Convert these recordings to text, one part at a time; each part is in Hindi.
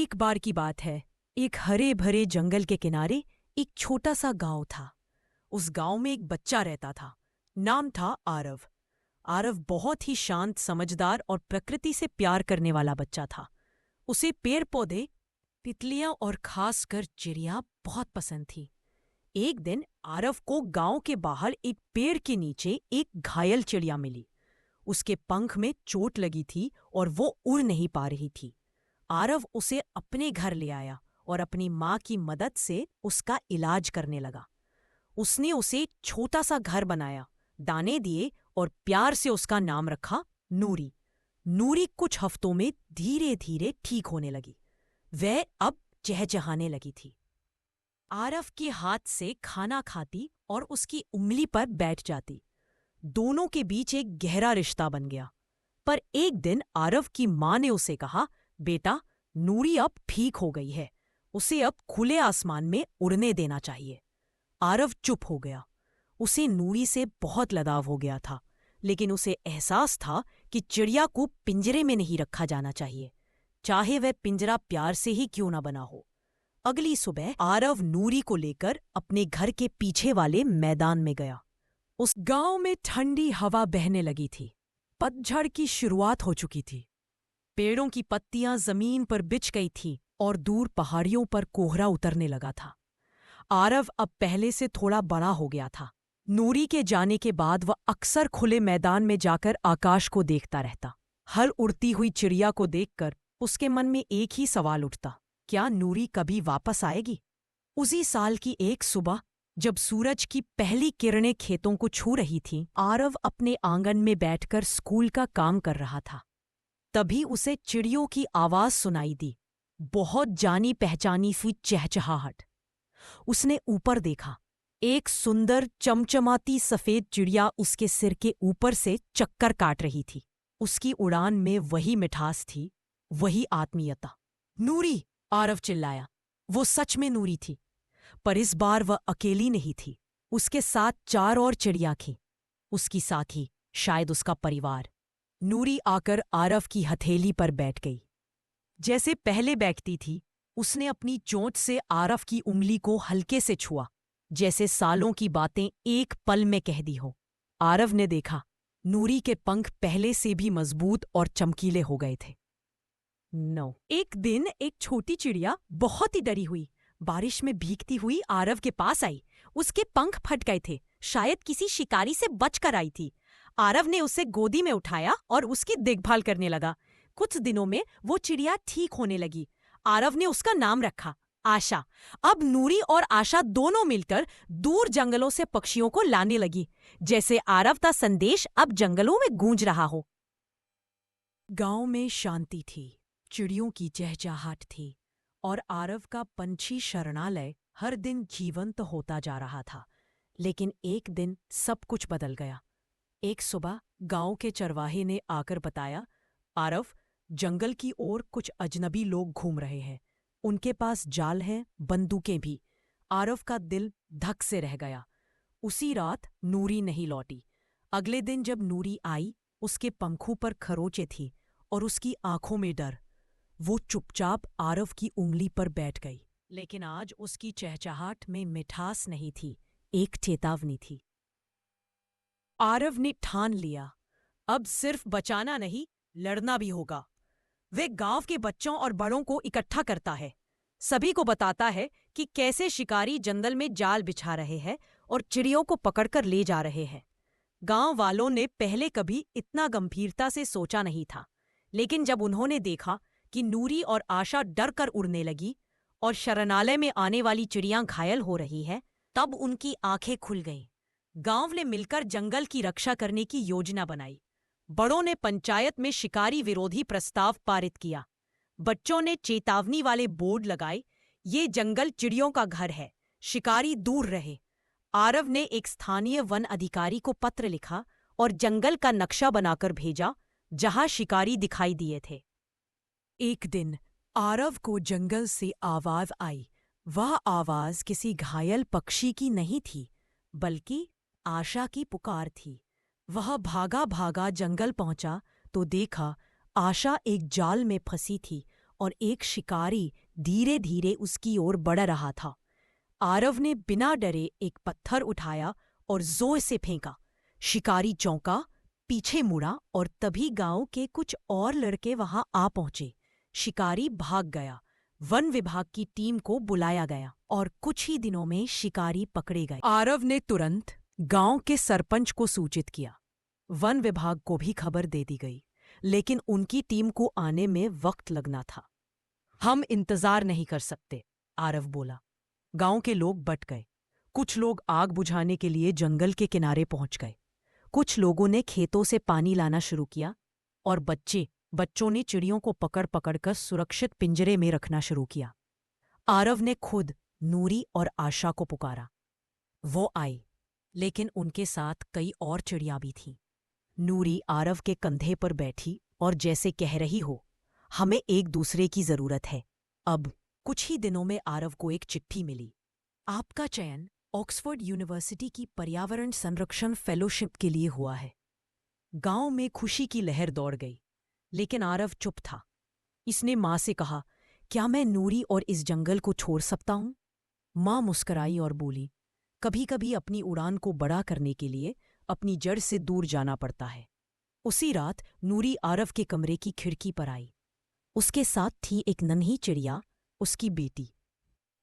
एक बार की बात है। एक हरे भरे जंगल के किनारे एक छोटा सा गांव था। उस गांव में एक बच्चा रहता था। नाम था आरव। आरव बहुत ही शांत, समझदार और प्रकृति से प्यार करने वाला बच्चा था। उसे पेड़ पौधे, तितलियां और खासकर चिड़िया बहुत पसंद थी। एक दिन आरव को गांव के बाहर एक पेड़ के नीचे एक घायल चिड़िया मिली। उसके पंख में चोट लगी थी और वो उड़ नहीं पा रही थी। आरव उसे अपने घर ले आया और अपनी माँ की मदद से उसका इलाज करने लगा। उसने उसे छोटा सा घर बनाया, दाने दिए और प्यार से उसका नाम रखा नूरी। नूरी कुछ हफ्तों में धीरे धीरे ठीक होने लगी। वह अब चहचहाने लगी थी। आरव के हाथ से खाना खाती और उसकी उंगली पर बैठ जाती। दोनों के बीच एक गहरा रिश्ता बन गया। पर एक दिन आरव की माँ ने उसे कहा, बेटा, नूरी अब ठीक हो गई है, उसे अब खुले आसमान में उड़ने देना चाहिए। आरव चुप हो गया। उसे नूरी से बहुत लगाव हो गया था, लेकिन उसे एहसास था कि चिड़िया को पिंजरे में नहीं रखा जाना चाहिए, चाहे वह पिंजरा प्यार से ही क्यों न बना हो। अगली सुबह आरव नूरी को लेकर अपने घर के पीछे वाले मैदान में गया। उस गांव में ठंडी हवा बहने लगी थी। पतझड़ की शुरुआत हो चुकी थी। पेड़ों की पत्तियां जमीन पर बिछ गई थीं और दूर पहाड़ियों पर कोहरा उतरने लगा था। आरव अब पहले से थोड़ा बड़ा हो गया था। नूरी के जाने के बाद वह अक्सर खुले मैदान में जाकर आकाश को देखता रहता। हर उड़ती हुई चिड़िया को देखकर उसके मन में एक ही सवाल उठता, क्या नूरी कभी वापस आएगी? उसी साल की एक सुबह, जब सूरज की पहली किरणें खेतों को छू रही थीं, आरव अपने आंगन में बैठकर स्कूल का काम कर रहा था। तभी उसे चिड़ियों की आवाज सुनाई दी, बहुत जानी पहचानी सी चहचहाहट। उसने ऊपर देखा। एक सुंदर चमचमाती सफेद चिड़िया उसके सिर के ऊपर से चक्कर काट रही थी। उसकी उड़ान में वही मिठास थी, वही आत्मीयता। नूरी! आरव चिल्लाया। वो सच में नूरी थी, पर इस बार वह अकेली नहीं थी। उसके साथ 4 और चिड़िया थीं। उसकी साथी, शायद उसका परिवार। नूरी आकर आरव की हथेली पर बैठ गई। जैसे पहले बैठती थी, उसने अपनी चोंच से आरव की उंगली को हल्के से छुआ, जैसे सालों की बातें एक पल में कह दी हो। आरव ने देखा, नूरी के पंख पहले से भी मजबूत और चमकीले हो गए थे। एक दिन एक छोटी चिड़िया बहुत ही डरी हुई बारिश में भीगती हुई आरव के पास आई। उसके पंख फट गए थे, शायद किसी शिकारी से बचकर आई थी। आरव ने उसे गोदी में उठाया और उसकी देखभाल करने लगा। कुछ दिनों में वो चिड़िया ठीक होने लगी। आरव ने उसका नाम रखा, आशा। अब नूरी और आशा दोनों मिलकर दूर जंगलों से पक्षियों को लाने लगी, जैसे आरव का संदेश अब जंगलों में गूंज रहा हो। गांव में शांति थी, चिड़ियों की चहचहाहट थी और आरव का पंछी शरणालय हर दिन जीवंत होता जा रहा था। लेकिन एक दिन सब कुछ बदल गया। एक सुबह गांव के चरवाहे ने आकर बताया, आरव, जंगल की ओर कुछ अजनबी लोग घूम रहे हैं। उनके पास जाल हैं, बंदूकें भी। आरव का दिल धक से रह गया। उसी रात नूरी नहीं लौटी। अगले दिन जब नूरी आई, उसके पंखों पर खरोंचें थी और उसकी आंखों में डर। वो चुपचाप आरव की उंगली पर बैठ गई, लेकिन आज उसकी चहचहाहट में मिठास नहीं थी, एक चेतावनी थी। आरव ने ठान लिया, अब सिर्फ बचाना नहीं, लड़ना भी होगा। वे गांव के बच्चों और बड़ों को इकट्ठा करता है, सभी को बताता है कि कैसे शिकारी जंगल में जाल बिछा रहे हैं और चिड़ियों को पकड़कर ले जा रहे हैं। गांव वालों ने पहले कभी इतना गंभीरता से सोचा नहीं था, लेकिन जब उन्होंने देखा कि नूरी और आशा डर कर उड़ने लगी और शरणालय में आने वाली चिड़ियां घायल हो रही है, तब उनकी आंखें खुल गईं। गांव ने मिलकर जंगल की रक्षा करने की योजना बनाई। बड़ों ने पंचायत में शिकारी विरोधी प्रस्ताव पारित किया। बच्चों ने चेतावनी वाले बोर्ड लगाए, ये जंगल चिड़ियों का घर है, शिकारी दूर रहे। आरव ने एक स्थानीय वन अधिकारी को पत्र लिखा और जंगल का नक्शा बनाकर भेजा, जहां शिकारी दिखाई दिए थे। एक दिन आरव को जंगल से आवाज आई। वह आवाज किसी घायल पक्षी की नहीं थी, बल्कि आशा की पुकार थी। वह भागा भागा जंगल पहुंचा तो देखा आशा एक जाल में फंसी थी और एक शिकारी धीरे धीरे उसकी ओर बढ़ रहा था। आरव ने बिना डरे एक पत्थर उठाया और जोर से फेंका। शिकारी चौंका, पीछे मुड़ा और तभी गांव के कुछ और लड़के वहां आ पहुंचे। शिकारी भाग गया। वन विभाग की टीम को बुलाया गया और कुछ ही दिनों में शिकारी पकड़े गए। आरव ने तुरंत गांव के सरपंच को सूचित किया। वन विभाग को भी खबर दे दी गई, लेकिन उनकी टीम को आने में वक्त लगना था। हम इंतजार नहीं कर सकते, आरव बोला। गांव के लोग बट गए। कुछ लोग आग बुझाने के लिए जंगल के किनारे पहुंच गए। कुछ लोगों ने खेतों से पानी लाना शुरू किया और बच्चों ने चिड़ियों को पकड़ पकड़कर सुरक्षित पिंजरे में रखना शुरू किया। आरव ने खुद नूरी और आशा को पुकारा। वो आई, लेकिन उनके साथ कई और चिड़िया भी थीं। नूरी आरव के कंधे पर बैठी और जैसे कह रही हो, हमें एक दूसरे की जरूरत है। अब कुछ ही दिनों में आरव को एक चिट्ठी मिली। आपका चयन ऑक्सफोर्ड यूनिवर्सिटी की पर्यावरण संरक्षण फेलोशिप के लिए हुआ है। गांव में खुशी की लहर दौड़ गई, लेकिन आरव चुप था। इसने मां से कहा, क्या मैं नूरी और इस जंगल को छोड़ सकता हूं? मां मुस्कराई और बोली, कभी कभी अपनी उड़ान को बड़ा करने के लिए अपनी जड़ से दूर जाना पड़ता है। उसी रात नूरी आरव के कमरे की खिड़की पर आई। उसके साथ थी एक नन्ही चिड़िया, उसकी बेटी।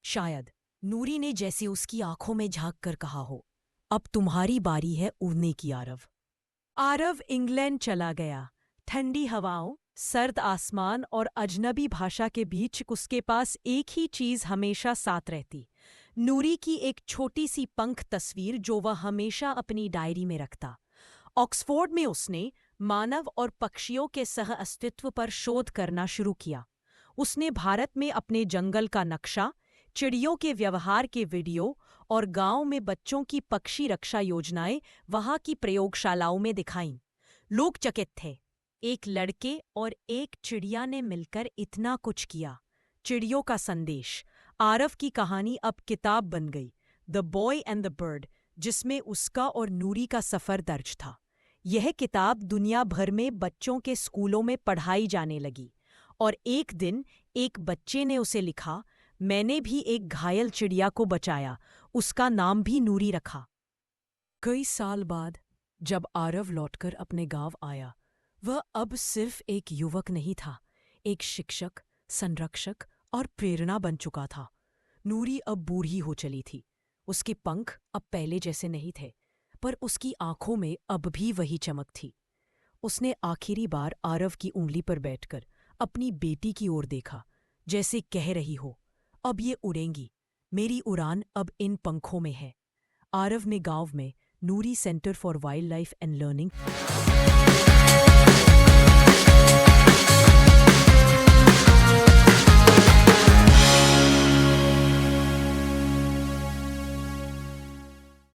शायद नूरी ने जैसे उसकी आंखों में झांक कर कहा हो, अब तुम्हारी बारी है उड़ने की आरव। आरव इंग्लैंड चला गया। ठंडी हवाओं, सर्द आसमान और अजनबी भाषा के बीच उसके पास एक ही चीज हमेशा साथ रहती, नूरी की एक छोटी सी पंख तस्वीर जो वह हमेशा अपनी डायरी में रखता। ऑक्सफोर्ड में उसने मानव और पक्षियों के सह अस्तित्व पर शोध करना शुरू किया। उसने भारत में अपने जंगल का नक्शा, चिड़ियों के व्यवहार के वीडियो और गांव में बच्चों की पक्षी रक्षा योजनाएं वहां की प्रयोगशालाओं में दिखाईं। लोग चकित थे। एक लड़के और एक चिड़िया ने मिलकर इतना कुछ किया। चिड़ियों का संदेश। आरव की कहानी अब किताब बन गई, the boy and the bird, जिसमें उसका और नूरी का सफर दर्ज था। यह किताब दुनिया भर में बच्चों के स्कूलों में पढ़ाई जाने लगी और एक दिन एक बच्चे ने उसे लिखा, मैंने भी एक घायल चिड़िया को बचाया, उसका नाम भी नूरी रखा। कई साल बाद जब आरव लौटकर अपने गांव आया, वह अब सिर्फ एक युवक नहीं था, एक शिक्षक, संरक्षक और प्रेरणा बन चुका था। नूरी अब बूढ़ी हो चली थी। उसके पंख अब पहले जैसे नहीं थे, पर उसकी आंखों में अब भी वही चमक थी। उसने आखिरी बार आरव की उंगली पर बैठकर अपनी बेटी की ओर देखा, जैसे कह रही हो, अब ये उड़ेंगी, मेरी उड़ान अब इन पंखों में है। आरव ने गांव में Noori centre for wildlife and learning